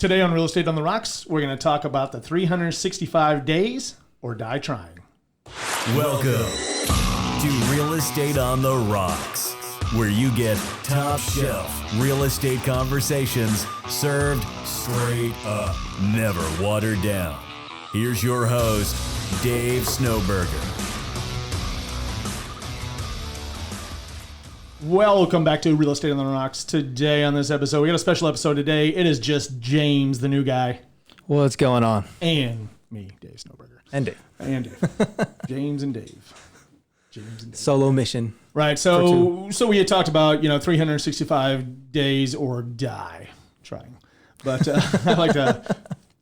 Today on Real Estate on the Rocks, we're going to talk about the 365 days or die trying. Welcome to Real Estate on the Rocks, where you get top shelf real estate conversations served straight up, never watered down. Here's your host, Dave Snowberger. Welcome back to Real Estate on the Rocks. Today on this episode, we got a special episode today. It is just James, the new guy. What's going on? And me, Dave Snowberger. And Dave. And Dave. James and Dave. Solo mission. Right. So we had talked about, 365 days or die trying. But I like to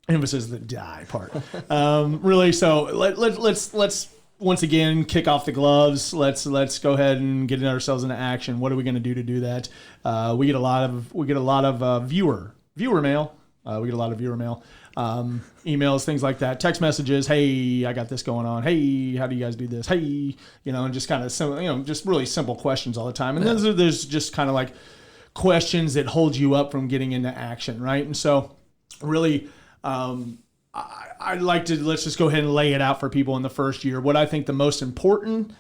emphasize the die part. Really, so let's once again kick off the gloves. Let's go ahead and get ourselves into action. What are we going to do that? We get a lot of viewer mail. We get a lot of viewer mail, emails, things like that, text messages. Hey, I got this going on. Hey, how do you guys do this? Hey, and just kind of just really simple questions all the time. And then there's just kind of like questions that hold you up from getting into action, right? And so really, I'd like to, let's just go ahead and lay it out for people in the first year. What I think the most important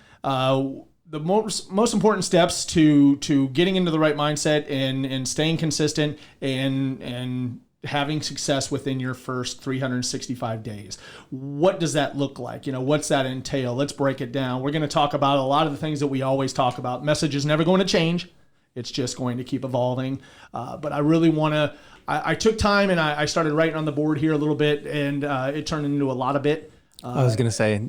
steps to getting into the right mindset and staying consistent and having success within your first 365 days. What does that look like? What's that entail? Let's break it down. We're going to talk about a lot of the things that we always talk about. Message is never going to change. It's just going to keep evolving. But I really want to, I took time and I started writing on the board here a little bit, and it turned into a lot of it. I was going to say,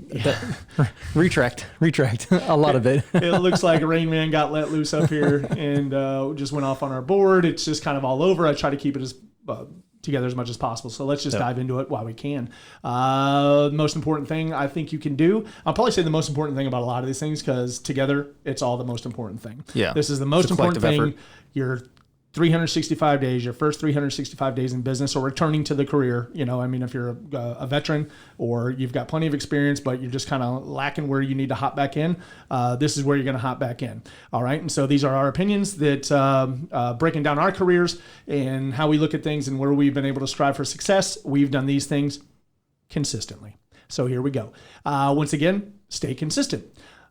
retract a lot of it. It looks like Rain Man got let loose up here and just went off on our board. It's just kind of all over. I try to keep it as together as much as possible. So let's just dive into it while we can. The most important thing I think you can do, I'll probably say the most important thing about a lot of these things, because together it's all the most important thing. Yeah. This is the most important thing. Effort. Your 365 days, your first 365 days in business or returning to the career. If you're a veteran or you've got plenty of experience, but you're just kind of lacking where you need to hop back in, this is where you're going to hop back in. All right. And so these are our opinions that breaking down our careers and how we look at things and where we've been able to strive for success. We've done these things consistently. So here we go. Once again, stay consistent.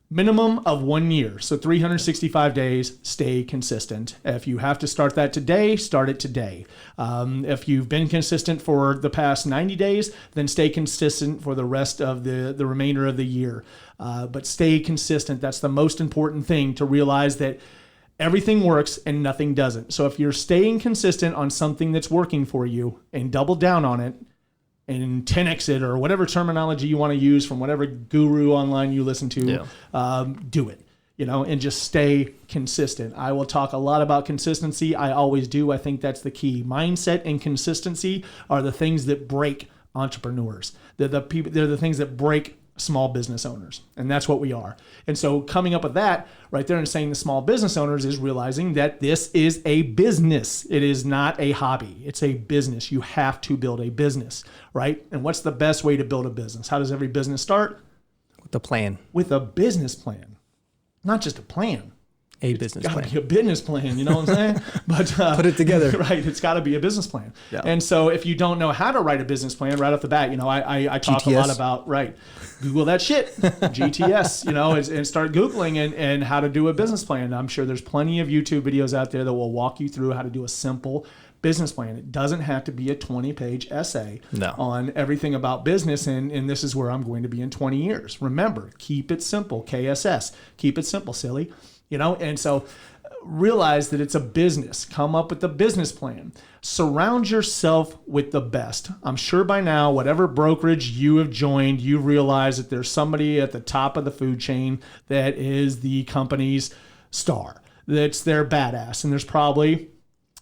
Minimum of 1 year. So 365 days, stay consistent. If you have to start that today, start it today. If you've been consistent for the past 90 days, then stay consistent for the rest of the remainder of the year. But stay consistent. That's the most important thing, to realize that everything works and nothing doesn't. So if you're staying consistent on something that's working for you and double down on it, and 10x it, or whatever terminology you want to use from whatever guru online you listen to, do it, and just stay consistent. I will talk a lot about consistency. I always do. I think that's the key. Mindset and consistency are the things that break entrepreneurs. They're the things that break small business owners. And that's what we are. And so coming up with that right there and saying the small business owners is realizing that this is a business. It is not a hobby. It's a business. You have to build a business, right? And what's the best way to build a business? How does every business start? With a plan. With a business plan. Not just a plan. Business plan. It's got to be a business plan, you know what I'm saying? But put it together. Right, it's got to be a business plan. Yeah. And so if you don't know how to write a business plan right off the bat, I talk GTS. a lot about, Google that shit, GTS, and start Googling and how to do a business plan. I'm sure there's plenty of YouTube videos out there that will walk you through how to do a simple business plan. It doesn't have to be a 20-page essay on everything about business, and this is where I'm going to be in 20 years. Remember, keep it simple, KSS. Keep it simple, silly. And so realize that it's a business. Come up with a business plan. Surround yourself with the best. I'm sure by now, whatever brokerage you have joined, you realize that there's somebody at the top of the food chain that is the company's star. That's their badass. And there's probably,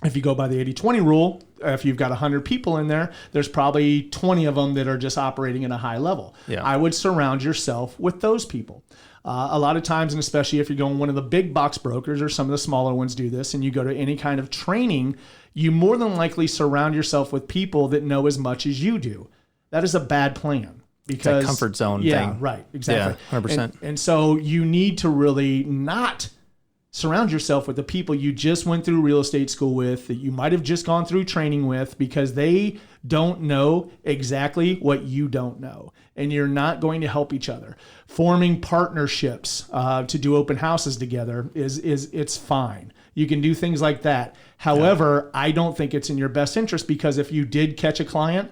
if you go by the 80-20 rule, if you've got 100 people in there, there's probably 20 of them that are just operating at a high level. Yeah. I would surround yourself with those people. A lot of times, and especially if you're going one of the big box brokers or some of the smaller ones do this, and you go to any kind of training, you more than likely surround yourself with people that know as much as you do. That is a bad plan. Because it's a comfort zone thing. Yeah, right, exactly. Yeah, 100%. And so you need to really not surround yourself with the people you just went through real estate school with, that you might have just gone through training with, because they don't know exactly what you don't know. And you're not going to help each other. Forming partnerships to do open houses together it's fine. You can do things like that. However, I don't think it's in your best interest, because if you did catch a client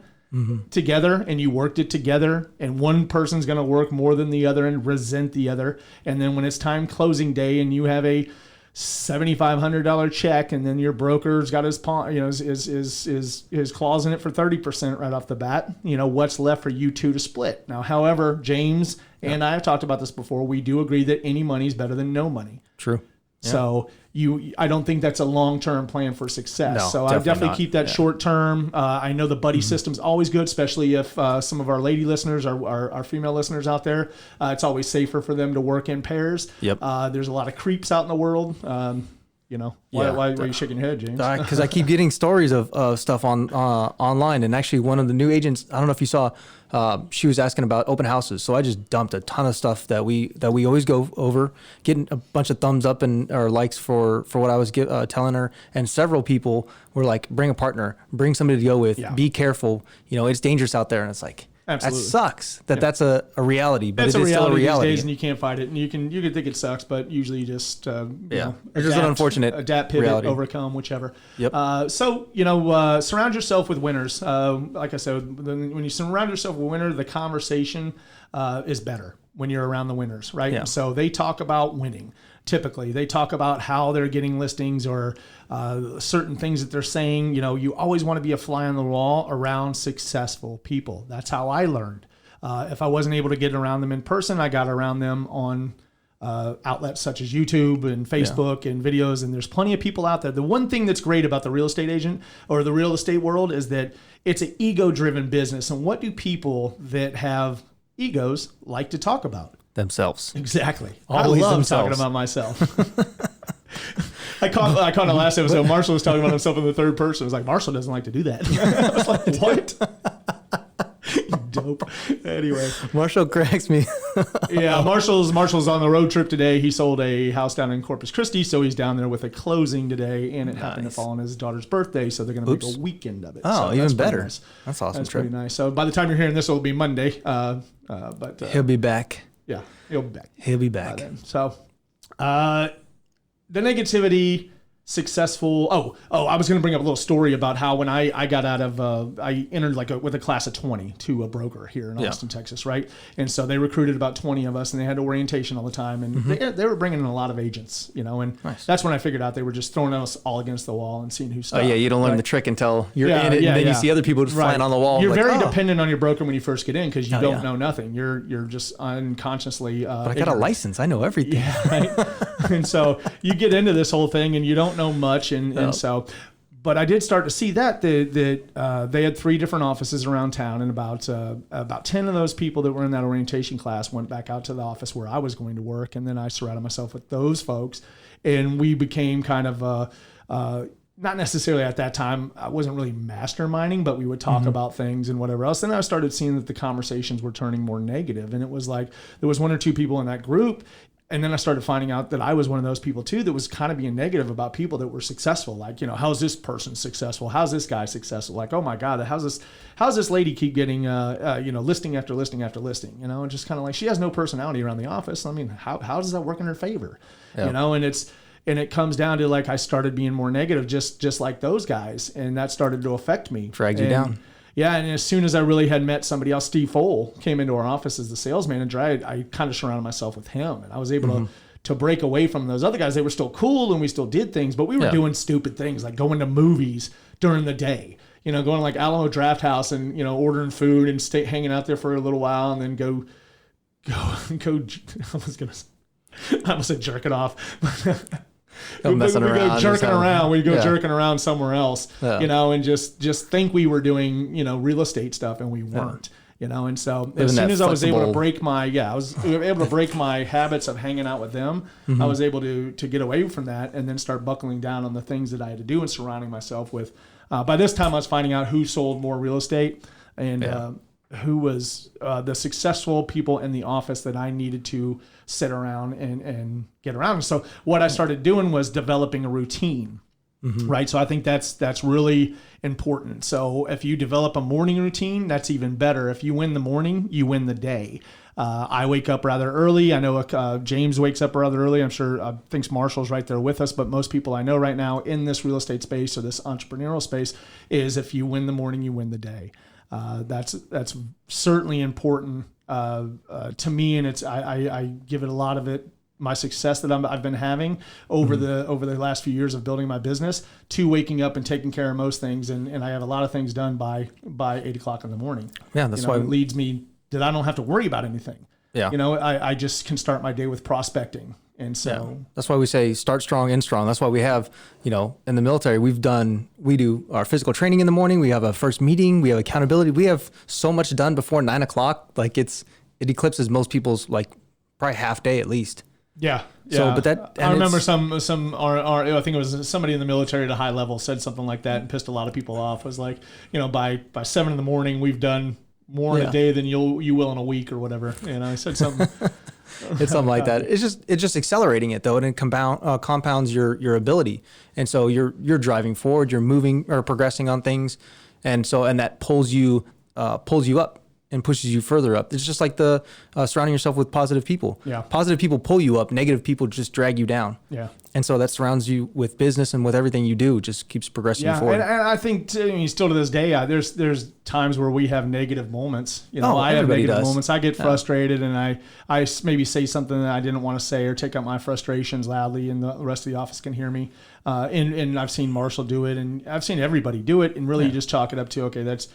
together and you worked it together, and one person's going to work more than the other and resent the other, and then when it's time closing day and you have a $7,500 check, and then your broker's got his claws in it for 30% right off the bat, what's left for you two to split. Now, however, James and I have talked about this before. We do agree that any money is better than no money. True. Yeah. So I don't think that's a long-term plan for success. No, so I definitely not. keep that short-term. I know the buddy system's always good, especially if some of our lady listeners, our female listeners out there, it's always safer for them to work in pairs. Yep. There's a lot of creeps out in the world. Why are you shaking your head, James? Because I keep getting stories of stuff on online, and actually one of the new agents, I don't know if you saw, she was asking about open houses. So I just dumped a ton of stuff that we always go over, getting a bunch of thumbs up or likes for what I was telling her. And several people were like, bring a partner, bring somebody to go with, be careful. It's dangerous out there. And it's like, absolutely. That sucks that's a reality, but it's it is still a reality these days, and you can't fight it. And you can think it sucks, but usually you just it's just an unfortunate adapt, pivot, reality. Overcome, whichever. Yep. Surround yourself with winners. Like I said, when you surround yourself with winners, the conversation is better when you're around the winners, right? Yeah. So they talk about winning. Typically, they talk about how they're getting listings or certain things that they're saying. You always want to be a fly on the wall around successful people. That's how I learned. If I wasn't able to get around them in person, I got around them on outlets such as YouTube and Facebook and videos. And there's plenty of people out there. The one thing that's great about the real estate agent or the real estate world is that it's an ego-driven business. And what do people that have egos like to talk about? Themselves. Exactly. Always I love themselves. talking about myself. I caught it last episode. Marshall was talking about himself in the third person. I was like, Marshall doesn't like to do that. I was like, what? Dope. Anyway, Marshall cracks me. Yeah, Marshall's on the road trip today. He sold a house down in Corpus Christi, so he's down there with a closing today, and it happened to fall on his daughter's birthday, so they're going to make a weekend of it. Oh, so even better. Nice. That's awesome. That's pretty nice. So by the time you're hearing this, it'll be Monday. But he'll be back. Yeah, he'll be back. He'll be back. So, the negativity, successful. I was going to bring up a little story about how when I got out of, I entered with a class of 20 to a broker here in Austin, Texas, right? And so they recruited about 20 of us, and they had orientation all the time, and they were bringing in a lot of agents, and that's when I figured out they were just throwing us all against the wall and seeing who stuck. Oh yeah, you don't learn the trick until you're in it, and then you see other people just flying on the wall. You're very dependent on your broker when you first get in because you don't know nothing. You're just unconsciously. But I got a license. I know everything. Yeah, right? And so you get into this whole thing and you don't know much, and so. But I did start to see that they had 3 different offices around town, and about 10 of those people that were in that orientation class went back out to the office where I was going to work, and then I surrounded myself with those folks, and we became kind of not necessarily at that time, I wasn't really masterminding, but we would talk about things and whatever else. And I started seeing that the conversations were turning more negative, and it was like there was 1 or 2 people in that group. And then I started finding out that I was one of those people too that was kind of being negative about people that were successful. Like, how's this person successful? How's this guy successful? Like, oh my God, how's this lady keep getting, listing after listing after listing, and just kind of like, she has no personality around the office. I mean, how does that work in her favor? Yep. And it comes down to like, I started being more negative, just like those guys. And that started to affect me. Dragged you down. Yeah, and as soon as I really had met somebody else, Steve Fole came into our office as the sales manager. I kind of surrounded myself with him, and I was able to break away from those other guys. They were still cool, and we still did things, but we were doing stupid things like going to movies during the day. Going to like Alamo Draft House and ordering food and hanging out there for a little while, and then go. I almost said jerk it off. We go jerking around. We go jerking around somewhere else, and just think we were doing, real estate stuff, and we weren't, And so as soon as I was able to break my habits of hanging out with them, I was able to get away from that and then start buckling down on the things that I had to do and surrounding myself with. By this time, I was finding out who sold more real estate, and who was the successful people in the office that I needed to sit around and get around. And so what I started doing was developing a routine. Right. So I think that's really important. So if you develop a morning routine, that's even better. If you win the morning, you win the day. I wake up rather early. I know James wakes up rather early. I'm sure thinks Marshall's right there with us. But most people I know right now in this real estate space or this entrepreneurial space is if you win the morning, you win the day. That's certainly important to me, and I give it a lot of it. My success that I've been having over the last few years of building my business to waking up and taking care of most things. And I have a lot of things done by 8 o'clock in the morning. Yeah. That's why it leads me that I don't have to worry about anything. Yeah. I just can start my day with prospecting. And so that's why we say start strong, end strong. That's why we have, in the military, we do our physical training in the morning. We have a first meeting, we have accountability. We have so much done before 9 o'clock. Like it eclipses most people's like probably half day at least. Yeah. So, but I remember I think it was somebody in the military at a high level said something like that and pissed a lot of people off. It was like, by 7 a.m, we've done more in a day than you will in a week or whatever. I said something. It's something like that. It's just accelerating it though, and it compounds your ability. And so you're driving forward, you're moving or progressing on things, and that pulls you up and pushes you further up. It's just like the surrounding yourself with positive people. Yeah. Positive people pull you up. Negative people just drag you down. Yeah. And so that surrounds you with business and with everything you do. Just keeps progressing forward. And I think still to this day, there's times where we have negative moments. I have negative moments. I get frustrated and I maybe say something that I didn't want to say or take out my frustrations loudly, and the rest of the office can hear me. And I've seen Marshall do it, and I've seen everybody do it. And really, you just chalk it up to, okay, that's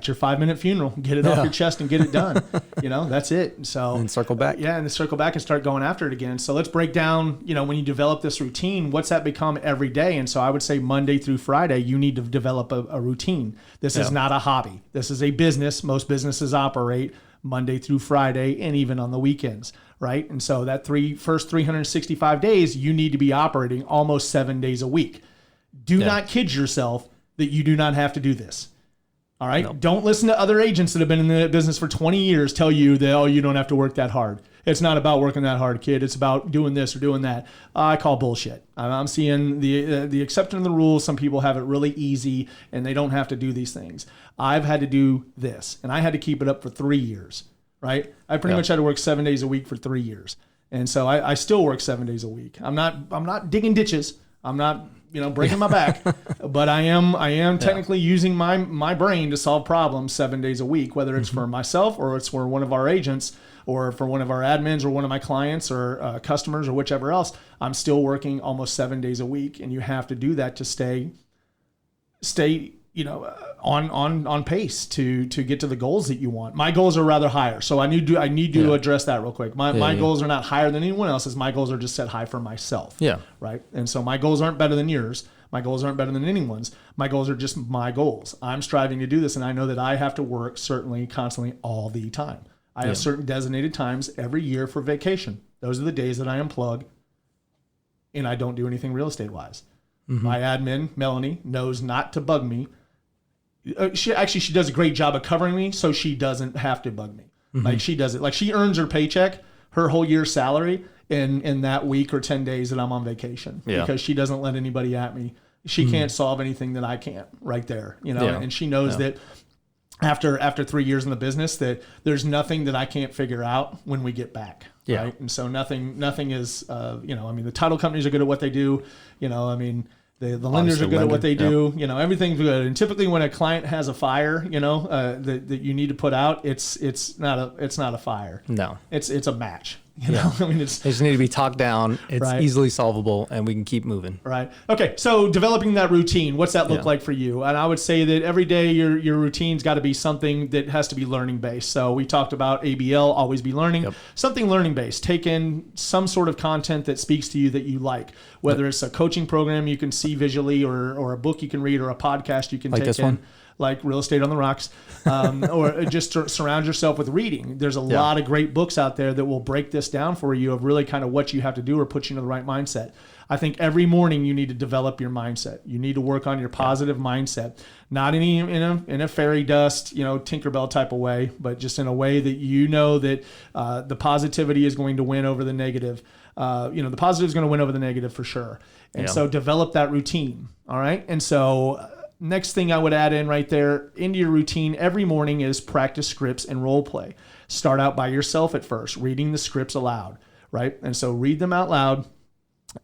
your 5-minute funeral. Get it off your chest and get it done. That's it. So and circle back. Yeah, and then circle back and start going after it again. So let's break down, when you develop this routine, what's that become every day? And so I would say Monday through Friday, you need to develop a routine. This is not a hobby. This is a business. Most businesses operate Monday through Friday and even on the weekends, right? And so that first 365 days, you need to be operating almost 7 days a week. Do not kid yourself that you do not have to do this. All right. Nope. Don't listen to other agents that have been in the business for 20 years tell you that, you don't have to work that hard. It's not about working that hard, kid. It's about doing this or doing that. I call bullshit. I'm seeing the exception of the rules. Some people have it really easy and they don't have to do these things. I've had to do this, and I had to keep it up for 3 years, right? I pretty much had to work 7 days a week for 3 years. And so I still work 7 days a week. I'm not digging ditches. I'm not breaking my back, but I am technically using my brain to solve problems 7 days a week, whether it's for myself or it's for one of our agents or for one of our admins or one of my clients or customers or whichever else. I'm still working almost 7 days a week, and you have to do that to stay on pace to get to the goals that you want. My goals are rather higher, so I need to address that real quick. My goals are not higher than anyone else's. My goals are just set high for myself. Yeah. Right. And so my goals aren't better than yours. My goals aren't better than anyone's. My goals are just my goals. I'm striving to do this, and I know that I have to work certainly constantly all the time. I have certain designated times every year for vacation. Those are the days that I unplug, and I don't do anything real estate wise. My admin, Melanie, knows not to bug me. She does a great job of covering me, so she doesn't have to bug me. Like she does it. Like she earns her paycheck, her whole year's salary in that week or 10 days that I'm on vacation, because she doesn't let anybody at me. She can't solve anything that I can't right there, and she knows that after 3 years in the business that there's nothing that I can't figure out when we get back. Yeah. Right. And so nothing is, the title companies are good at what they do. The lenders are good at what they do. Everything's good. And typically when a client has a fire, that you need to put out, it's not a fire. No, it's a match. They just need to be talked down. It's easily solvable, and we can keep moving. Right. Okay. So developing that routine, what's that look like for you? And I would say that every day your routine's got to be something that has to be learning based. So we talked about ABL, always be learning. Something learning based. Take in some sort of content that speaks to you that you like, whether it's a coaching program you can see visually, or a book you can read, or a podcast you can take in. Like Real Estate on the Rocks, or just surround yourself with reading. There's a lot of great books out there that will break this down for you of really kind of what you have to do or put you into the right mindset. I think every morning you need to develop your mindset. You need to work on your positive mindset, not in a fairy dust, Tinkerbell type of way, but just in a way that that the positivity is going to win over the negative. The positive is going to win over the negative for sure. And so develop that routine. All right. And so next thing I would add in right there into your routine every morning is practice scripts and role play. Start out by yourself at first, reading the scripts aloud, right? And so read them out loud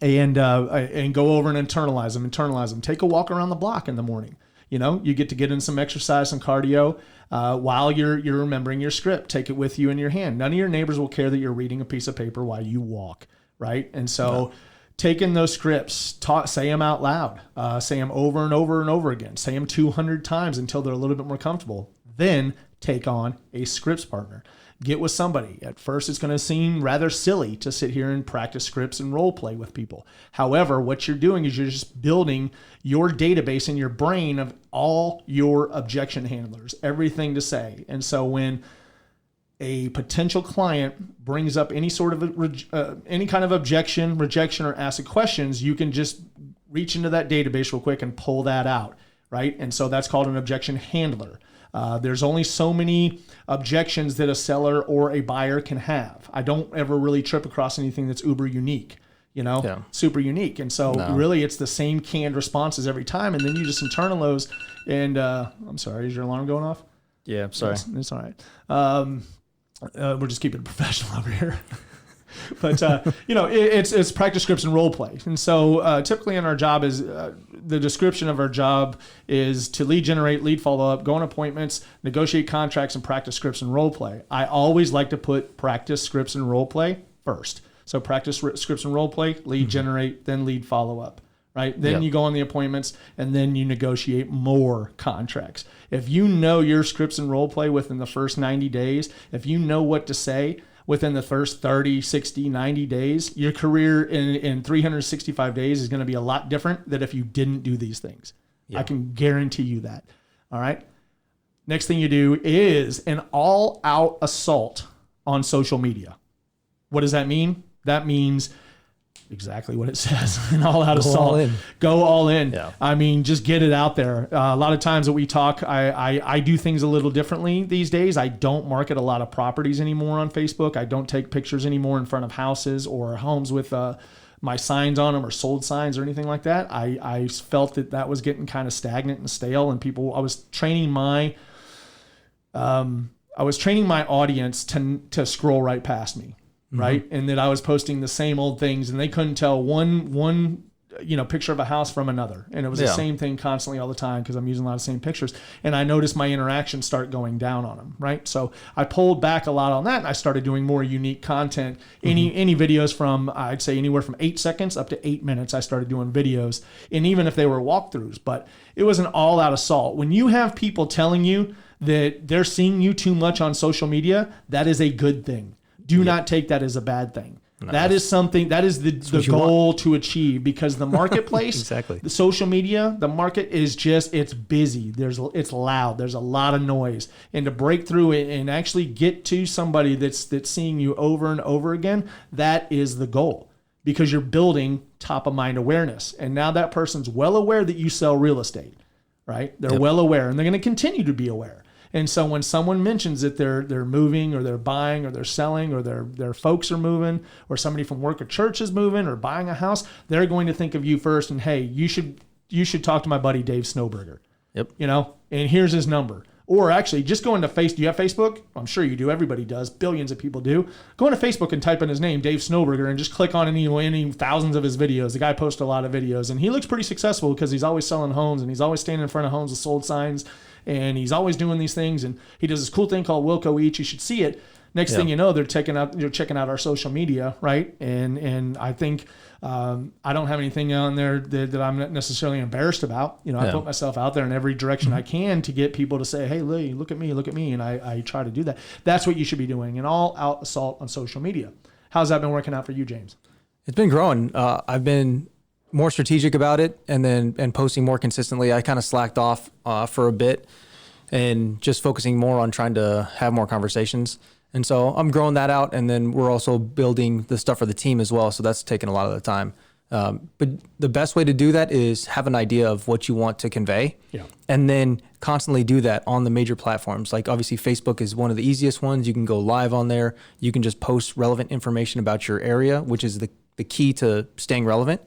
and go over and internalize them. Take a walk around the block in the morning. You get in some exercise, some cardio while you're remembering your script. Take it with you in your hand. None of your neighbors will care that you're reading a piece of paper while you walk, right? And so taking those scripts, say them out loud, say them over and over and over again, say them 200 times until they're a little bit more comfortable. Then take on a scripts partner. Get with somebody. At first, it's going to seem rather silly to sit here and practice scripts and role play with people. However, what you're doing is you're just building your database in your brain of all your objection handlers, everything to say. And so when a potential client brings up any sort of any kind of objection, rejection, or asks questions, you can just reach into that database real quick and pull that out, right? And so that's called an objection handler. There's only so many objections that a seller or a buyer can have. I don't ever really trip across anything that's uber unique, super unique. And so really it's the same canned responses every time. And then you just internal those. And I'm sorry, is your alarm going off? Yeah, I'm sorry. It's all right. We're just keeping it professional over here. But, it's practice scripts and role play. And so typically in our job is the description of our job is to lead generate, lead follow up, go on appointments, negotiate contracts, and practice scripts and role play. I always like to put practice scripts and role play first. So practice scripts and role play, lead generate, then lead follow up. Right? Then you go on the appointments and then you negotiate more contracts. If you know your scripts and role play within the first 90 days, if you know what to say within the first 30, 60, 90 days, your career in 365 days is going to be a lot different than if you didn't do these things. Yeah. I can guarantee you that. All right. Next thing you do is an all-out assault on social media. What does that mean? That means exactly what it says. An all-out assault. Go all in. Yeah. I mean, just get it out there. A lot of times that we talk, I do things a little differently these days. I don't market a lot of properties anymore on Facebook. I don't take pictures anymore in front of houses or homes with my signs on them or sold signs or anything like that. I felt that was getting kind of stagnant and stale, and I was training my audience to scroll right past me. Right. And that I was posting the same old things and they couldn't tell one picture of a house from another. And it was the same thing constantly all the time because I'm using a lot of the same pictures. And I noticed my interactions start going down on them. Right. So I pulled back a lot on that and I started doing more unique content. Any videos from, I'd say anywhere from 8 seconds up to 8 minutes, I started doing videos. And even if they were walkthroughs, but it was an all out assault. When you have people telling you that they're seeing you too much on social media, that is a good thing. Do not take that as a bad thing. No. That is something, that is the goal to achieve, because the marketplace, exactly. The social media, the market is it's busy. It's loud. There's a lot of noise. And to break through it and actually get to somebody that's seeing you over and over again, that is the goal, because you're building top of mind awareness. And now that person's well aware that you sell real estate, right? They're well aware, and they're going to continue to be aware. And so when someone mentions that they're moving or they're buying or they're selling or their folks are moving or somebody from work or church is moving or buying a house, they're going to think of you first. And hey, you should talk to my buddy Dave Snowberger. Yep. And here's his number. Or actually, just go into Facebook. Do you have Facebook? I'm sure you do. Everybody does. Billions of people do. Go into Facebook and type in his name, Dave Snowberger, and just click on any thousands of his videos. The guy posts a lot of videos, and he looks pretty successful because he's always selling homes, and he's always standing in front of homes with sold signs, and he's always doing these things. And he does this cool thing called Wilco Eats. You should see it. Next thing you know, they're checking out our social media, right? And I think I don't have anything on there that I'm not necessarily embarrassed about. I put myself out there in every direction I can to get people to say, hey, Lee, look at me. And I try to do that. That's what you should be doing, an all-out assault on social media. How's that been working out for you, James? It's been growing. I've been more strategic about it and posting more consistently. I kind of slacked off for a bit and just focusing more on trying to have more conversations. And so I'm growing that out, and then we're also building the stuff for the team as well. So that's taken a lot of the time. But the best way to do that is have an idea of what you want to convey, and then constantly do that on the major platforms. Like obviously Facebook is one of the easiest ones. You can go live on there. You can just post relevant information about your area, which is the key to staying relevant,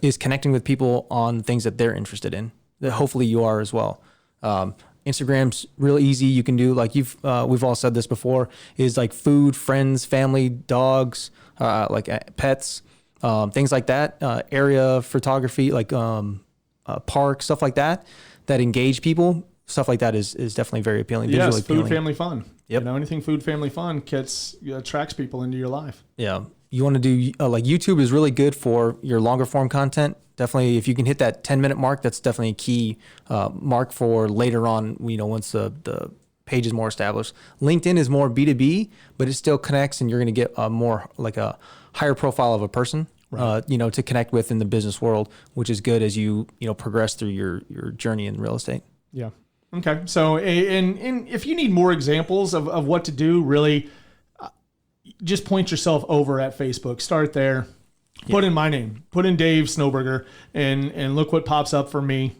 is connecting with people on things that they're interested in. That hopefully you are as well. Instagram's real easy. You can do like we've all said this before, is like food, friends, family, dogs, like pets, things like that, area photography, like park, stuff like that engage people. Stuff like that is definitely very appealing. Yes, food, family, fun. Yep. Anything food, family, fun attracts people into your life. Yeah. You want to do like YouTube is really good for your longer form content. Definitely, if you can hit that 10-minute mark, that's definitely a key mark for later on, once the page is more established. LinkedIn is more B2B, but it still connects, and you're going to get more like a higher profile of a person, to connect with in the business world, which is good as you progress through your journey in real estate. Yeah. Okay. So, and if you need more examples of what to do, really, just point yourself over at Facebook. Start there. Put in my name. Put in Dave Snowberger, and look what pops up for me.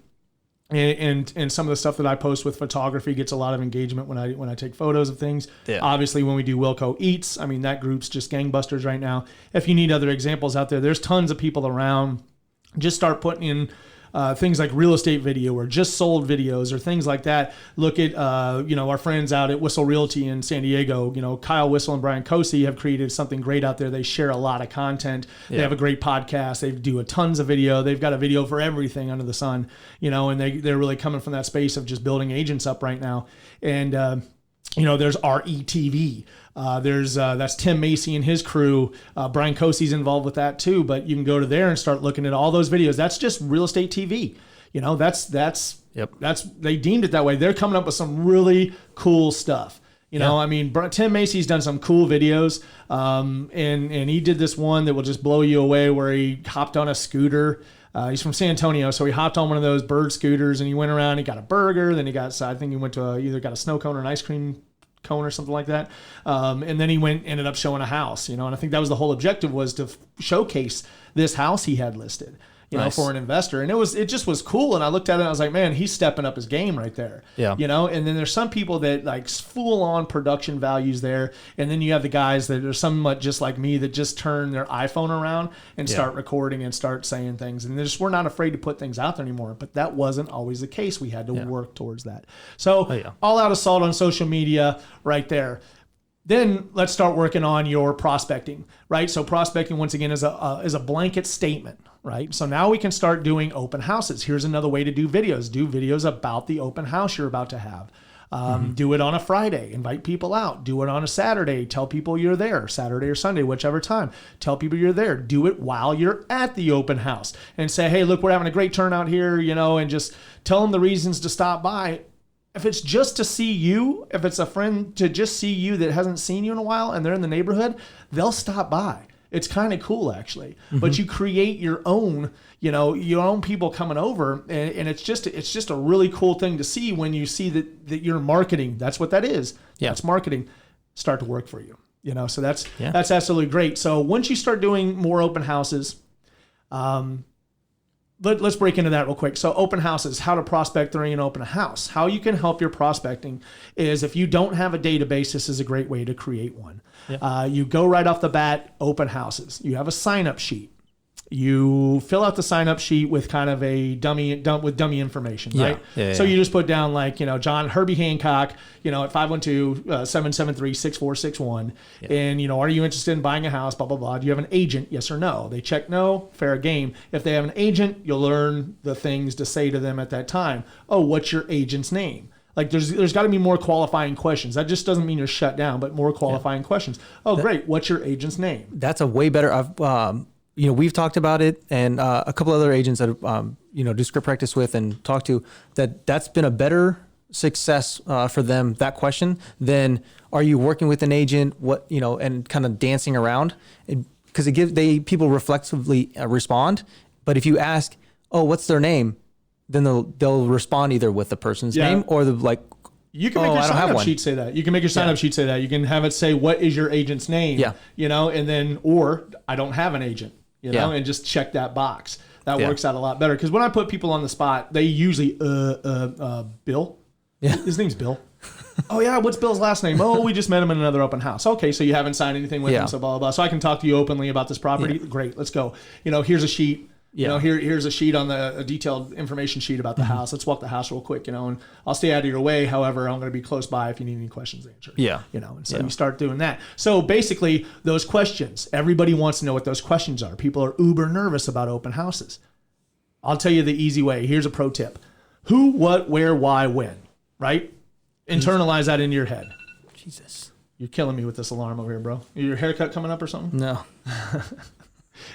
And some of the stuff that I post with photography gets a lot of engagement when I take photos of things. Yeah. Obviously, when we do Wilco Eats, I mean, that group's just gangbusters right now. If you need other examples out there, there's tons of people around. Just start putting in things like real estate video or just sold videos or things like that. Look at, our friends out at Whistle Realty in San Diego. Kyle Whistle and Brian Cosi have created something great out there. They share a lot of content. Yeah. They have a great podcast. They do tons of video. They've got a video for everything under the sun, and they're really coming from that space of just building agents up right now. And, there's RETV. That's Tim Macy and his crew. Brian Cosi's involved with that too, but you can go to there and start looking at all those videos. That's just real estate TV. That's they deemed it that way. They're coming up with some really cool stuff. I mean, Tim Macy's done some cool videos, and he did this one that will just blow you away where he hopped on a scooter. He's from San Antonio, so he hopped on one of those bird scooters and he went around. He got a burger, then I think he went to either got a snow cone or an ice cream cone or something like that. And then he ended up showing a house, and I think that was the whole objective, was to showcase this house he had listed, nice. For an investor. And it just was cool. And I looked at it and I was like, man, he's stepping up his game right there. Yeah. And then there's some people that like full on production values there. And then you have the guys that are somewhat just like me that just turn their iPhone around and start recording and start saying things. And we're not afraid to put things out there anymore, but that wasn't always the case. We had to work towards that. So all out assault on social media right there. Then let's start working on your prospecting, right? So prospecting, once again, is a blanket statement, right? So now we can start doing open houses. Here's another way to do videos. Do videos about the open house you're about to have. Do it on a Friday. Invite people out. Do it on a Saturday. Tell people you're there, Saturday or Sunday, whichever time. Tell people you're there. Do it while you're at the open house and say, hey, look, we're having a great turnout here, and just tell them the reasons to stop by. If it's just to see you, if it's a friend to just see you that hasn't seen you in a while and they're in the neighborhood, they'll stop by. It's kind of cool, actually. Mm-hmm. But you create your own, your own people coming over, and it's just a really cool thing to see when you see that you're marketing. That's what that is. Yeah. That's marketing. Start to work for you. So that's absolutely great. So once you start doing more open houses, let's break into that real quick. So open houses, how to prospect during an open house. How you can help your prospecting is, if you don't have a database, this is a great way to create one. Yeah. You go right off the bat, open houses. You have a sign-up sheet. You fill out the sign-up sheet with kind of a dummy information, right? Yeah, so you just put down like, John Herbie Hancock, at 512-773-6461. Yeah. And, are you interested in buying a house, blah, blah, blah. Do you have an agent? Yes or no? They check no, fair game. If they have an agent, you'll learn the things to say to them at that time. Oh, what's your agent's name? Like there's got to be more qualifying questions. That just doesn't mean you're shut down, but more qualifying questions. Oh, great. What's your agent's name? That's a way better, we've talked about it, and a couple other agents that do script practice with and talk to, that's been a better success for them, that question, than are you working with an agent, and kind of dancing around, because people reflexively respond. But if you ask, oh, what's their name, then they'll respond either with the person's name or you can make your sign-up sheet say that. You can make your sign-up sheet say that. You can have it say, what is your agent's name? Yeah. And then, or I don't have an agent. you know, and just check that box. That works out a lot better. Because when I put people on the spot, they usually, Bill? Yeah. His name's Bill. Oh, yeah. What's Bill's last name? Oh, we just met him in another open house. Okay, so you haven't signed anything with him, so blah, blah, blah. So I can talk to you openly about this property. Yeah. Great, let's go. You know, here's a sheet. Yeah. You know, here's a sheet on a detailed information sheet about the house. Let's walk the house real quick, you know, and I'll stay out of your way. However, I'm going to be close by if you need any questions answered. Yeah. You know, and so you start doing that. So basically, those questions, everybody wants to know what those questions are. People are uber nervous about open houses. I'll tell you the easy way. Here's a pro tip. Who, what, where, why, when, right? Internalize that into your head. Jesus. You're killing me with this alarm over here, bro. Your haircut coming up or something? No.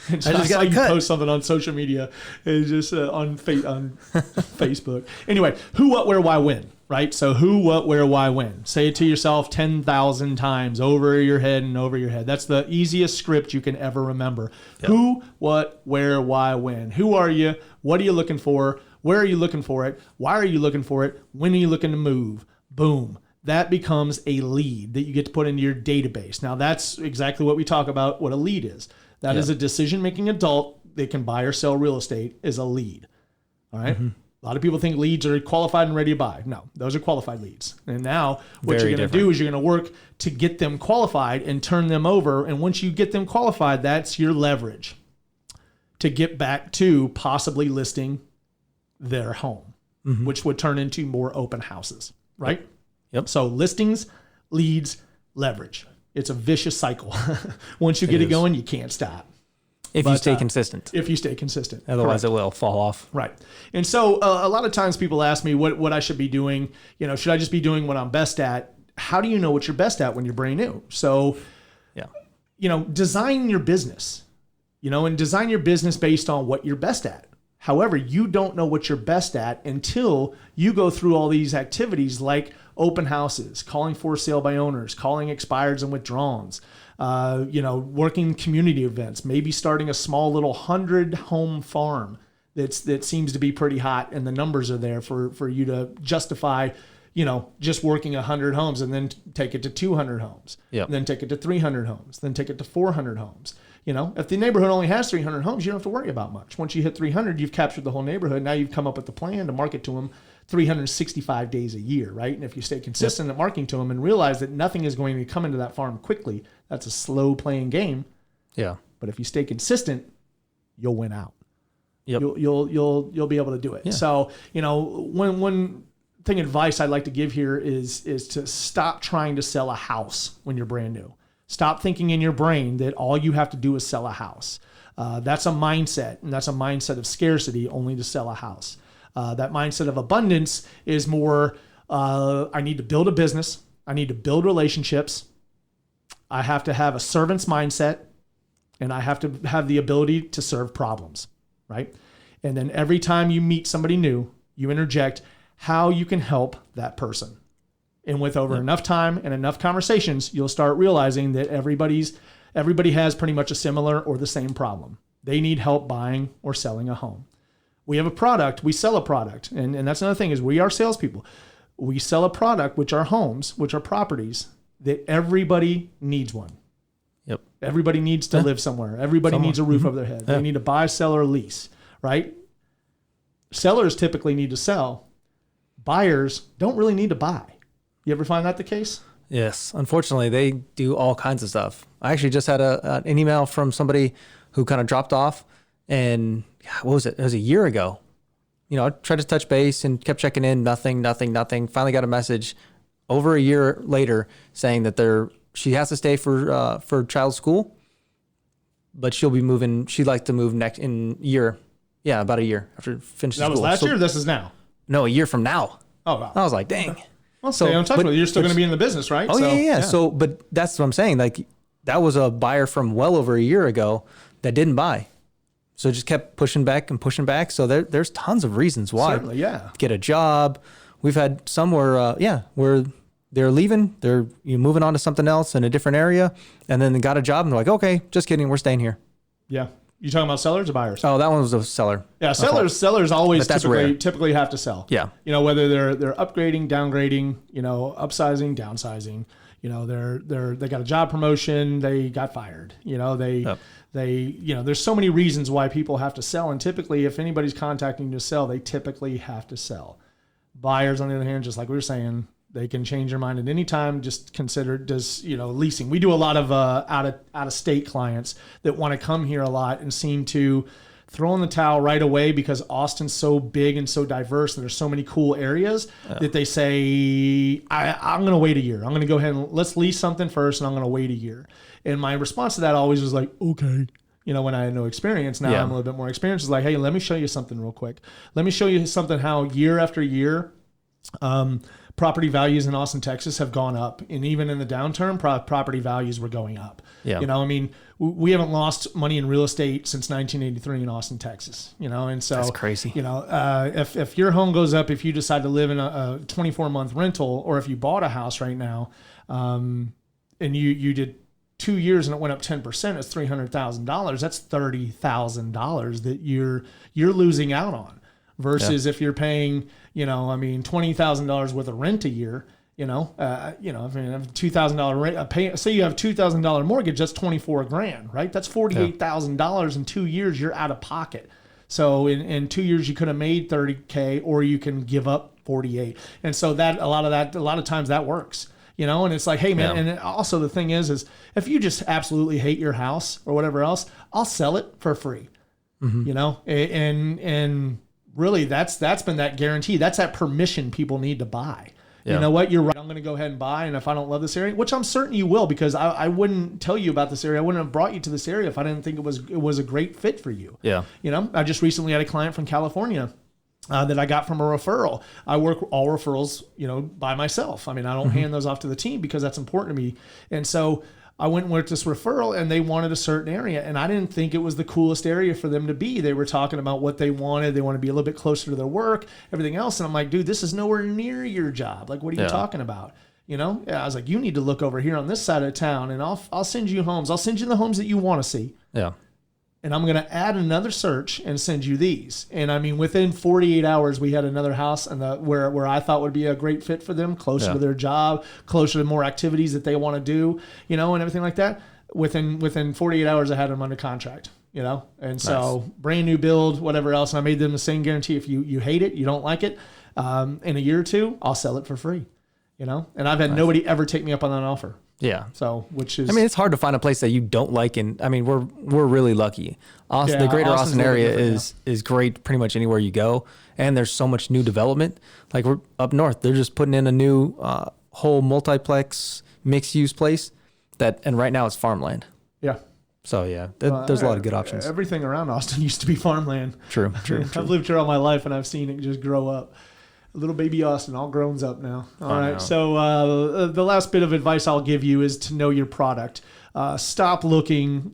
I just saw you post something on social media. It's just on Facebook. Anyway, who, what, where, why, when, right? So who, what, where, why, when. Say it to yourself 10,000 times over your head and over your head. That's the easiest script you can ever remember. Yep. Who, what, where, why, when. Who are you? What are you looking for? Where are you looking for it? Why are you looking for it? When are you looking to move? Boom. That becomes a lead that you get to put into your database. Now, that's exactly what we talk about, what a lead is. That is a decision-making adult that can buy or sell real estate is a lead. All right? Mm-hmm. A lot of people think leads are qualified and ready to buy. No, those are qualified leads. And now what you're going to do is you're going to work to get them qualified and turn them over. And once you get them qualified, that's your leverage to get back to possibly listing their home, which would turn into more open houses, right? Yep. So listings, leads, leverage. It's a vicious cycle. Once you get it going, you can't stop. If you stay consistent. If you stay consistent. Otherwise, it will fall off. Right. And so a lot of times people ask me what I should be doing. You know, should I just be doing what I'm best at? How do you know what you're best at when you're brand new? So, you know, design your business, you know, and design your business based on what you're best at. However, you don't know what you're best at until you go through all these activities like open houses, calling for sale by owners, calling expireds and withdrawals, you know, working community events, maybe starting a small little 100-home farm that seems to be pretty hot, and the numbers are there for you to justify, you know, just working 100 homes and then take it to 200 homes, then take it to 300 homes, then take it to 400 homes. You know, if the neighborhood only has 300 homes, you don't have to worry about much. Once you hit 300, you've captured the whole neighborhood. Now you've come up with the plan to market to them 365 days a year, right? And if you stay consistent at marketing to them and realize that nothing is going to come into that farm quickly, that's a slow playing game. Yeah. But if you stay consistent, you'll win out. Yep. You'll be able to do it. Yeah. So, you know, one thing advice I'd like to give here is to stop trying to sell a house when you're brand new. Stop thinking in your brain that all you have to do is sell a house. That's a mindset, and that's a mindset of scarcity, only to sell a house. That mindset of abundance is more, I need to build a business. I need to build relationships. I have to have a servant's mindset, and I have to have the ability to serve problems, right? And then every time you meet somebody new, you interject how you can help that person. And with over enough time and enough conversations, you'll start realizing that everybody has pretty much a similar or the same problem. They need help buying or selling a home. We have a product, we sell a product. And that's another thing is we are salespeople. We sell a product, which are homes, which are properties, that everybody needs one. Yep. Everybody needs to live somewhere. Everybody needs a roof over their head. They need to buy, sell, or lease, right? Sellers typically need to sell. Buyers don't really need to buy. You ever find that the case? Yes. Unfortunately, they do all kinds of stuff. I actually just had an email from somebody who kind of dropped off, and what was it? It was a year ago. You know, I tried to touch base and kept checking in. Nothing. Finally got a message over a year later saying that she has to stay for child's school, but she'll be moving. She'd like to move next in year. Yeah, about a year after finishing school. That was last year or this is now? No, a year from now. Oh, wow. I was like, dang. Well, stay on touch with it. You're still going to be in the business, right? Oh, yeah. So, but that's what I'm saying. Like, that was a buyer from well over a year ago that didn't buy. So just kept pushing back. So there's tons of reasons why. Certainly, yeah. Get a job. We've had some where they're leaving. They're moving on to something else in a different area. And then they got a job and they're like, okay, just kidding. We're staying here. Yeah. You talking about sellers or buyers? Oh, that one was a seller. Yeah, sellers always typically have to sell. Yeah. You know, whether they're upgrading, downgrading, you know, upsizing, downsizing, they got a job promotion, they got fired. There's so many reasons why people have to sell. And typically, if anybody's contacting you to sell, they typically have to sell. Buyers, on the other hand, just like we were saying, they can change their mind at any time. Just consider leasing. We do a lot of out of state clients that want to come here a lot and seem to throw in the towel right away because Austin's so big and so diverse and there's so many cool areas that they say, I'm going to wait a year. I'm going to go ahead and let's lease something first and I'm going to wait a year. And my response to that always was like, okay. When I had no experience, now I'm a little bit more experienced. It's like, hey, let me show you something real quick. Let me show you something how year after year, property values in Austin, Texas have gone up. And even in the downturn, property values were going up. Yeah. We haven't lost money in real estate since 1983 in Austin, Texas, and so that's crazy. If your home goes up, if you decide to live in a 24-month rental, or if you bought a house right now, and you did 2 years and it went up 10%, it's $300,000. That's $30,000 that you're losing out on. Versus if you're paying, $20,000 worth of rent a year, $2,000 rent, say you have $2,000 mortgage, that's $24,000, right? That's $48,000 in 2 years you're out of pocket. So in 2 years you could have made $30K, or you can give up 48. And so a lot of times that works. And it's like, hey man, and also the thing is if you just absolutely hate your house or whatever else, I'll sell it for free. And really that's been that guarantee. That's that permission people need to buy. Yeah. You know what? You're right. I'm going to go ahead and buy. And if I don't love this area, which I'm certain you will, because I wouldn't tell you about this area. I wouldn't have brought you to this area if I didn't think it was a great fit for you. Yeah. I just recently had a client from California that I got from a referral. I work all referrals, by myself. I mean, I don't hand those off to the team because that's important to me. And so I went and worked this referral, and they wanted a certain area, and I didn't think it was the coolest area for them to be. They were talking about what they wanted. They want to be a little bit closer to their work, everything else. And I'm like, dude, this is nowhere near your job. Like, what are you talking about? I was like, you need to look over here on this side of town, and I'll send you homes. I'll send you the homes that you want to see. Yeah. And I'm going to add another search and send you these. And I mean, within 48 hours, we had another house where I thought would be a great fit for them, closer to their job, closer to more activities that they want to do, and everything like that. Within 48 hours, I had them under contract, And so brand new build, whatever else. And I made them the same guarantee. If you hate it, you don't like it, in a year or two, I'll sell it for free, And I've had nobody ever take me up on that offer. Yeah. So, it's hard to find a place that you don't like. And I mean, we're really lucky. The greater Austin area is great pretty much anywhere you go. And there's so much new development. Like we're up north, they're just putting in a new whole multiplex mixed use place and right now it's farmland. Yeah. So there's a lot of good options. Everything around Austin used to be farmland. True. I've lived here all my life and I've seen it just grow up. Little baby Austin, all grown up now. All right. So the last bit of advice I'll give you is to know your product. Stop looking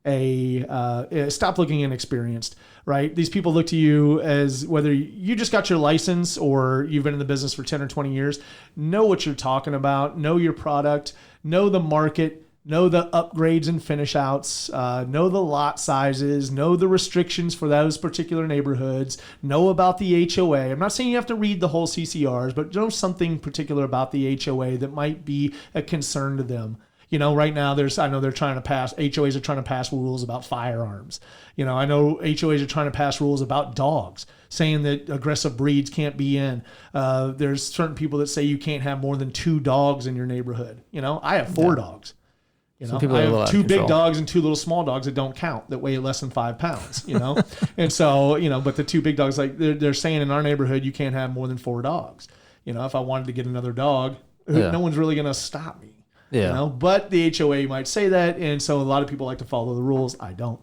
inexperienced. Right? These people look to you as whether you just got your license or you've been in the business for 10 or 20 years. Know what you're talking about. Know your product. Know the market. Know the upgrades and finish outs, know the lot sizes, know the restrictions for those particular neighborhoods, know about the HOA. I'm not saying you have to read the whole CCRs, but know something particular about the HOA that might be a concern to them. Right now I know they're trying to pass, HOAs are trying to pass rules about firearms. I know HOAs are trying to pass rules about dogs, saying that aggressive breeds can't be in. There's certain people that say you can't have more than 2 dogs in your neighborhood. I have 4 dogs. I have 2 big dogs and 2 little small dogs that don't count, that weigh less than 5 pounds, And so, but the 2 big dogs, like they're saying in our neighborhood, you can't have more than 4 dogs. If I wanted to get another dog, no one's really going to stop me. Yeah. But the HOA might say that. And so a lot of people like to follow the rules. I don't.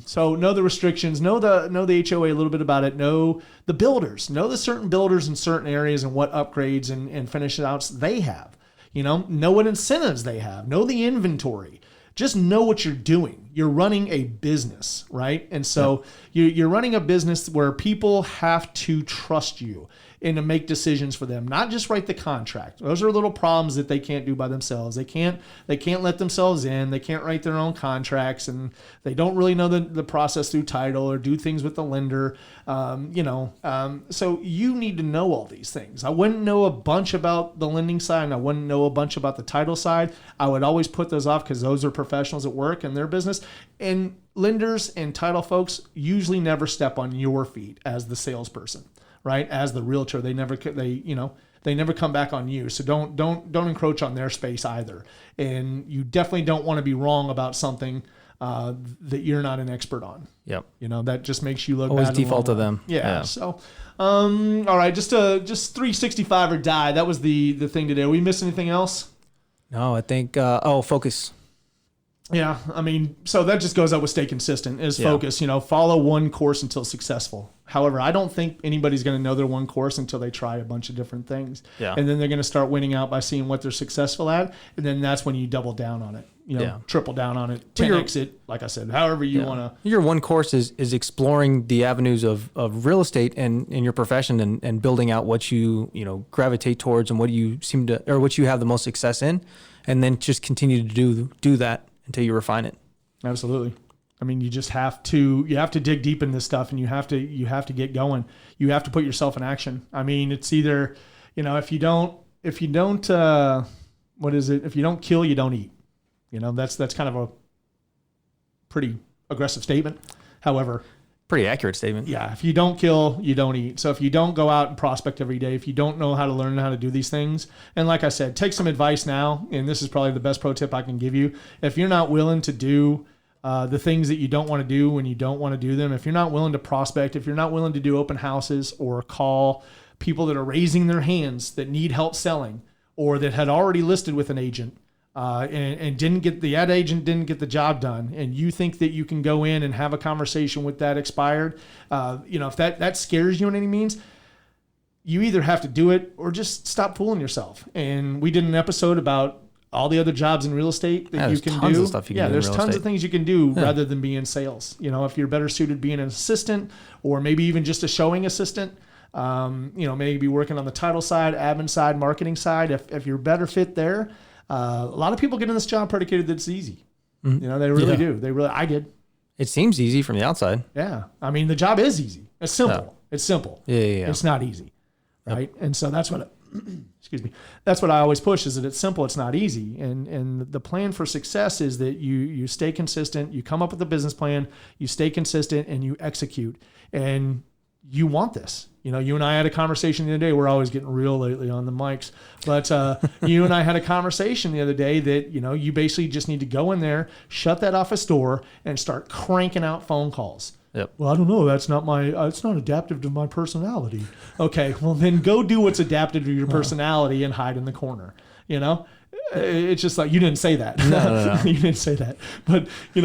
So know the restrictions, know the HOA a little bit about it, know the builders, know the certain builders in certain areas and what upgrades and finish outs they have. Know what incentives they have. Know the inventory. Just know what you're doing. You're running a business, right? And so you're running a business where people have to trust you. and to make decisions for them, not just write the contract. Those are little problems that they can't do by themselves. They can't let themselves in. They can't write their own contracts, and they don't really know the process through title or do things with the lender. So you need to know all these things. I wouldn't know a bunch about the lending side, and I wouldn't know a bunch about the title side. I would always put those off because those are professionals at work in their business. And lenders and title folks usually never step on your feet as the salesperson, right? As the realtor, they never come back on you. So don't encroach on their space either. And you definitely don't want to be wrong about something that you're not an expert on. Yep. That just makes you look always bad. Default to them. Yeah. So, all right, just 365 or die. That was the thing today. We miss anything else? No, I think, focus. Yeah, I mean, so that just goes up with stay consistent, is focus, follow one course until successful. However, I don't think anybody's going to know their one course until they try a bunch of different things. Yeah. And then they're going to start winning out by seeing what they're successful at. And then that's when you double down on it, triple down on it, 10x it, like I said, however you want to. Your one course is exploring the avenues of real estate and in your profession and building out what you gravitate towards and what you what you have the most success in. And then just continue to do that until you refine it. Absolutely. I mean, you just have to dig deep in this stuff, and you have to get going. You have to put yourself in action. I mean, it's either, if you don't kill, you don't eat. That's kind of a pretty aggressive statement. However, pretty accurate statement. Yeah. If you don't kill, you don't eat. So if you don't go out and prospect every day, if you don't know how to learn how to do these things, and like I said, take some advice now. And this is probably the best pro tip I can give you. If you're not willing to do the things that you don't want to do when you don't want to do them, if you're not willing to prospect, if you're not willing to do open houses or call people that are raising their hands that need help selling or that had already listed with an agent, and the ad agent didn't get the job done, and you think that you can go in and have a conversation with that expired, if that scares you in any means, you either have to do it or just stop fooling yourself. And we did an episode about all the other jobs in real estate that you can do. There's tons of things you can do rather than be in sales. If you're better suited being an assistant or maybe even just a showing assistant, maybe working on the title side, admin side, marketing side. If you're better fit there, a lot of people get in this job predicated that it's easy. Mm-hmm. They really do. I did. It seems easy from the outside. Yeah. I mean, the job is easy. It's simple. Yeah. It's simple. Yeah. It's not easy. Right. Yep. And so that's what, excuse me, that's what I always push is that it's simple. It's not easy. And the plan for success is that you stay consistent. You come up with a business plan, you stay consistent, and you execute. And you want this. You and I had a conversation the other day. We're always getting real lately on the mics, but you and I had a conversation the other day that, you basically just need to go in there, shut that office door, and start cranking out phone calls. Yep. Well, I don't know. That's not it's not adaptive to my personality. Okay. Well, then go do what's adaptive to your personality and hide in the corner. It's just like, you didn't say that. No. You didn't say that. But, we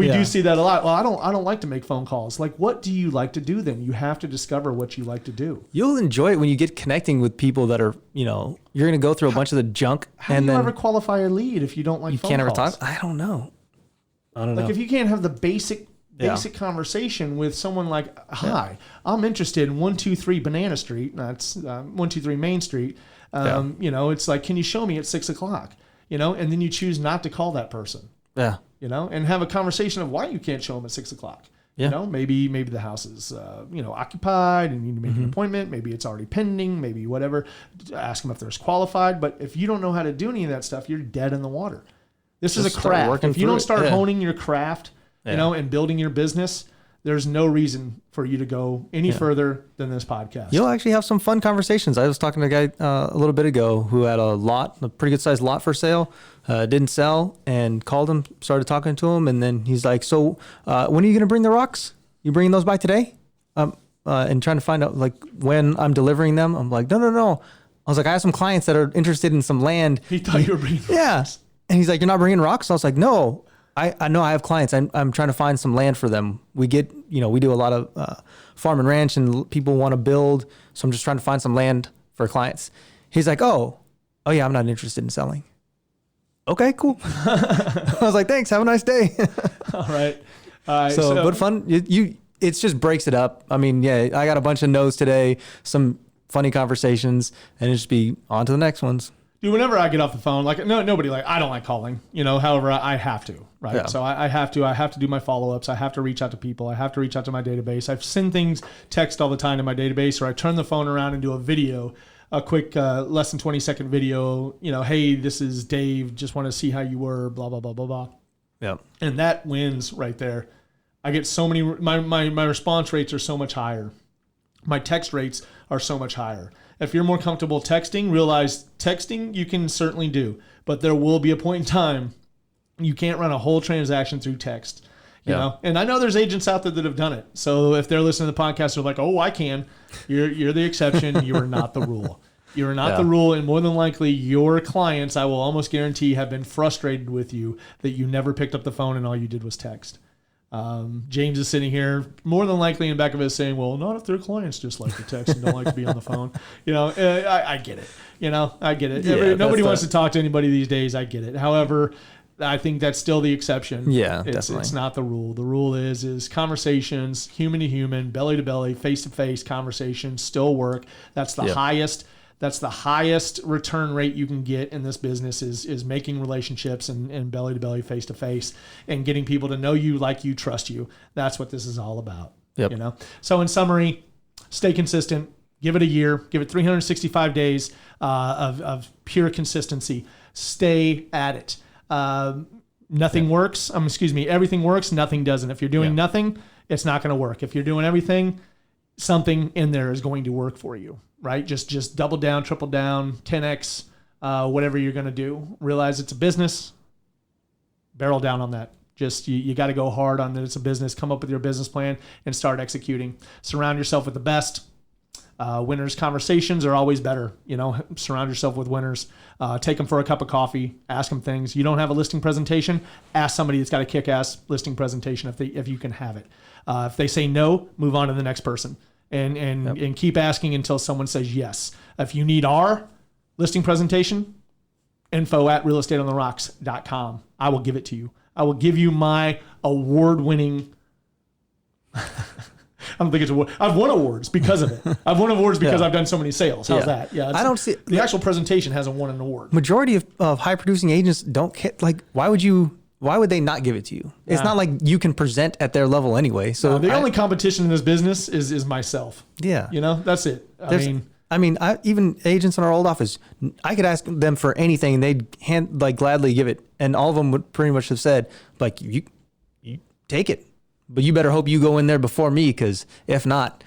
do see that a lot. Well, I don't like to make phone calls. Like, what do you like to do then? You have to discover what you like to do. You'll enjoy it when you get connecting with people that are, you're going to go through a bunch of the junk. How do you ever qualify a lead if you don't like phone calls? You can't ever talk? I don't know. Like, if you can't have the basic conversation with someone like, hi, I'm interested in 123 Banana Street. That's 123 Main Street. It's like, can you show me at 6:00? And then you choose not to call that person. Yeah. And have a conversation of why you can't show them at 6:00. Yeah. Maybe the house is, occupied and you need to make an appointment. Maybe it's already pending, maybe whatever. Ask them if they're qualified. But if you don't know how to do any of that stuff, you're dead in the water. This is a craft. If you don't start honing your craft, and building your business, there's no reason for you to go any further than this podcast. You'll actually have some fun conversations. I was talking to a guy a little bit ago who had a pretty good sized lot for sale, didn't sell, and called him, started talking to him. And then he's like, so when are you going to bring the rocks? You bringing those by today? And trying to find out like when I'm delivering them. I'm like, no. I was like, I have some clients that are interested in some land. He thought you were bringing rocks. And he's like, you're not bringing rocks? I was like, no. I know I have clients. I'm trying to find some land for them. We get, we do a lot of farm and ranch and people want to build. So I'm just trying to find some land for clients. He's like, oh yeah, I'm not interested in selling. Okay, cool. I was like, thanks. Have a nice day. All right. So but fun. It just breaks it up. I mean, I got a bunch of no's today. Some funny conversations, and just be on to the next ones. Dude, whenever I get off the phone, like nobody I don't like calling, however, I have to, right? Yeah. So I have to do my follow-ups. I have to reach out to people. I have to reach out to my database. I send things, text all the time to my database, or I turn the phone around and do a quick less than 20-second video, hey, this is Dave, just want to see how you were, blah, blah, blah, blah, blah. Yeah. And that wins right there. I get so many, my response rates are so much higher. My text rates are so much higher. If you're more comfortable texting, realize texting you can certainly do, but there will be a point in time you can't run a whole transaction through text. You know, and I know there's agents out there that have done it. So if they're listening to the podcast, they're like, "Oh, I can." You're the exception. You are not the rule. You are not the rule, and more than likely, your clients, I will almost guarantee, have been frustrated with you that you never picked up the phone and all you did was text. James is sitting here, more than likely in the back of it saying, well, not if their clients just like to text and don't like to be on the phone. I get it. I get it. Yeah, nobody wants to talk to anybody these days. I get it. However, I think that's still the exception. Yeah, definitely. It's not the rule. The rule is conversations, human to human, belly to belly, face to face conversations still work. That's the highest. That's the highest return rate you can get in this business is making relationships and belly to belly, face to face, and getting people to know you, like you, trust you. That's what this is all about. Yep. So in summary, stay consistent. Give it a year. Give it 365 days of pure consistency. Stay at it. Nothing works. Everything works. Nothing doesn't. If you're doing nothing, it's not going to work. If you're doing everything, something in there is going to work for you. Right? Just double down, triple down, 10x, whatever you're going to do. Realize it's a business. Barrel down on that. Just you got to go hard on that it's a business. Come up with your business plan and start executing. Surround yourself with the best. Winners' conversations are always better. Surround yourself with winners. Take them for a cup of coffee. Ask them things. You don't have a listing presentation? Ask somebody that's got a kick-ass listing presentation if you can have it. If they say no, move on to the next person. And keep asking until someone says yes. If you need our listing presentation, info@realestateontherocks.com. I will give it to you. I will give you my award-winning. I don't think it's award. I've won awards because of it. I've won awards because I've done so many sales. How's that? Yeah. I don't see the actual presentation hasn't won an award. Majority of high producing agents don't care. Like, why would they not give it to you? It's not like you can present at their level anyway. So the only competition in this business is myself. Yeah. That's it. Even agents in our old office, I could ask them for anything and they'd gladly give it. And all of them would pretty much have said, like, you take it, but you better hope you go in there before me. Cause if not,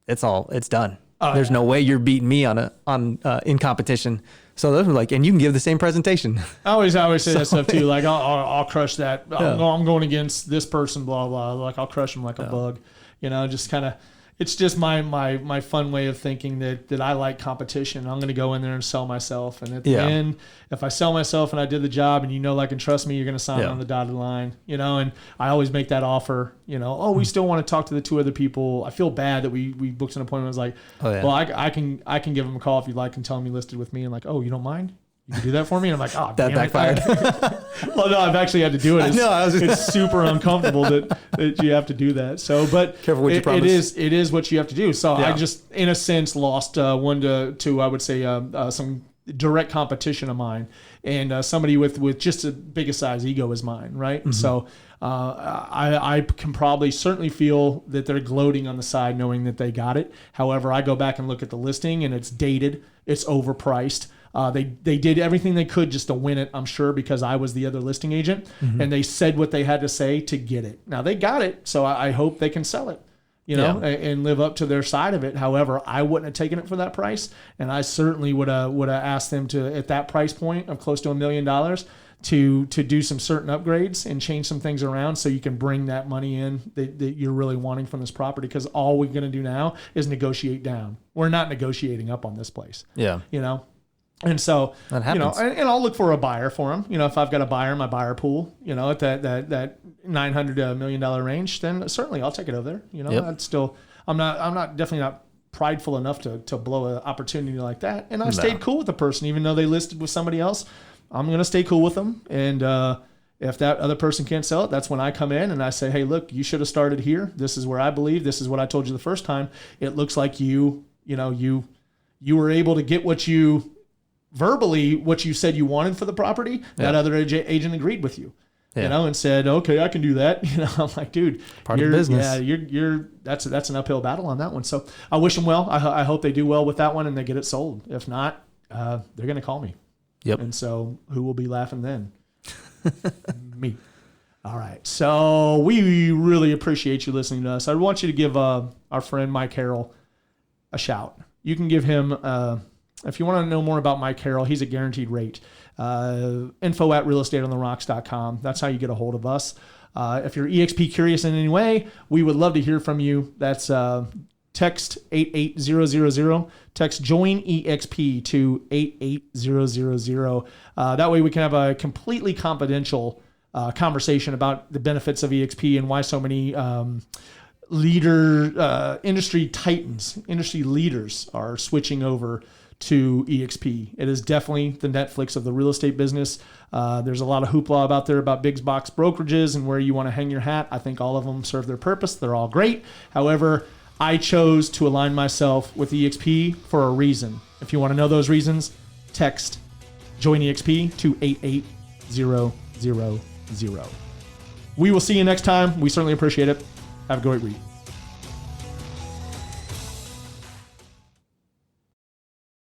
it's done. There's no way you're beating me in competition. So those were like, and you can give the same presentation. I always say that stuff too. Like I'll crush that. I'm going against this person, blah, blah. Like I'll crush them like a bug, just kind of, it's just my fun way of thinking that I like competition. I'm going to go in there and sell myself. And at the end, if I sell myself and I did the job and like and trust me, you're going to sign on the dotted line, and I always make that offer, we still want to talk to the two other people. I feel bad that we booked an appointment. I was like, well, I can give them a call if you'd like and tell them you listed with me, and like, oh, you don't mind? You can do that for me? And I'm like, oh, that backfired. Well, no, I've actually had to do it. It's super uncomfortable that you have to do that. So, but careful what you promise. It is what you have to do. So I just, in a sense, lost 1 to I would say, some direct competition of mine, and somebody with just as big a size ego as mine, right? Mm-hmm. So I can certainly feel that they're gloating on the side knowing that they got it. However, I go back and look at the listing and it's dated, it's overpriced. They did everything they could just to win it, I'm sure, because I was the other listing agent, and they said what they had to say to get it. Now they got it, so I hope they can sell it, and live up to their side of it. However, I wouldn't have taken it for that price, and I certainly would have asked them to, at that price point of close to $1 million, to do some certain upgrades and change some things around so you can bring that money in that you're really wanting from this property. Because all we're going to do now is negotiate down. We're not negotiating up on this place. Yeah, And so, that happens. And I'll look for a buyer for them. If I've got a buyer in my buyer pool, at that $900 $1 million range, then certainly I'll take it over there. I'd still, I'm definitely not prideful enough to blow an opportunity like that. And I stayed cool with the person, even though they listed with somebody else. I'm going to stay cool with them. And if that other person can't sell it, that's when I come in and I say, hey, look, you should have started here. This is where I believe. This is what I told you the first time. It looks like you you were able to get what you said you wanted for the property. That other agent agreed with you. And said, okay, I can do that. I'm like, dude, part of the business. Yeah, that's an uphill battle on that one. So I wish them well. I hope they do well with that one and they get it sold. If not, they're going to call me. Yep. And so who will be laughing then? Me. All right. So we really appreciate you listening to us. I want you to give our friend Mike Harrell a shout. You can give him, if you want to know more about Mike Harrell, he's a guaranteed rate. info@realestateontherocks.com. That's how you get a hold of us. If you're EXP curious in any way, we would love to hear from you. That's text 88000. Text join EXP to 88000. That way we can have a completely confidential conversation about the benefits of EXP and why so many industry titans, industry leaders are switching over to EXP. It is definitely the Netflix of the real estate business. There's a lot of hoopla out there about big box brokerages and where you want to hang your hat. I think all of them serve their purpose. They're all great. However, I chose to align myself with EXP for a reason. If you want to know those reasons, text join EXP to 88000. We will see you next time. We certainly appreciate it. Have a great week.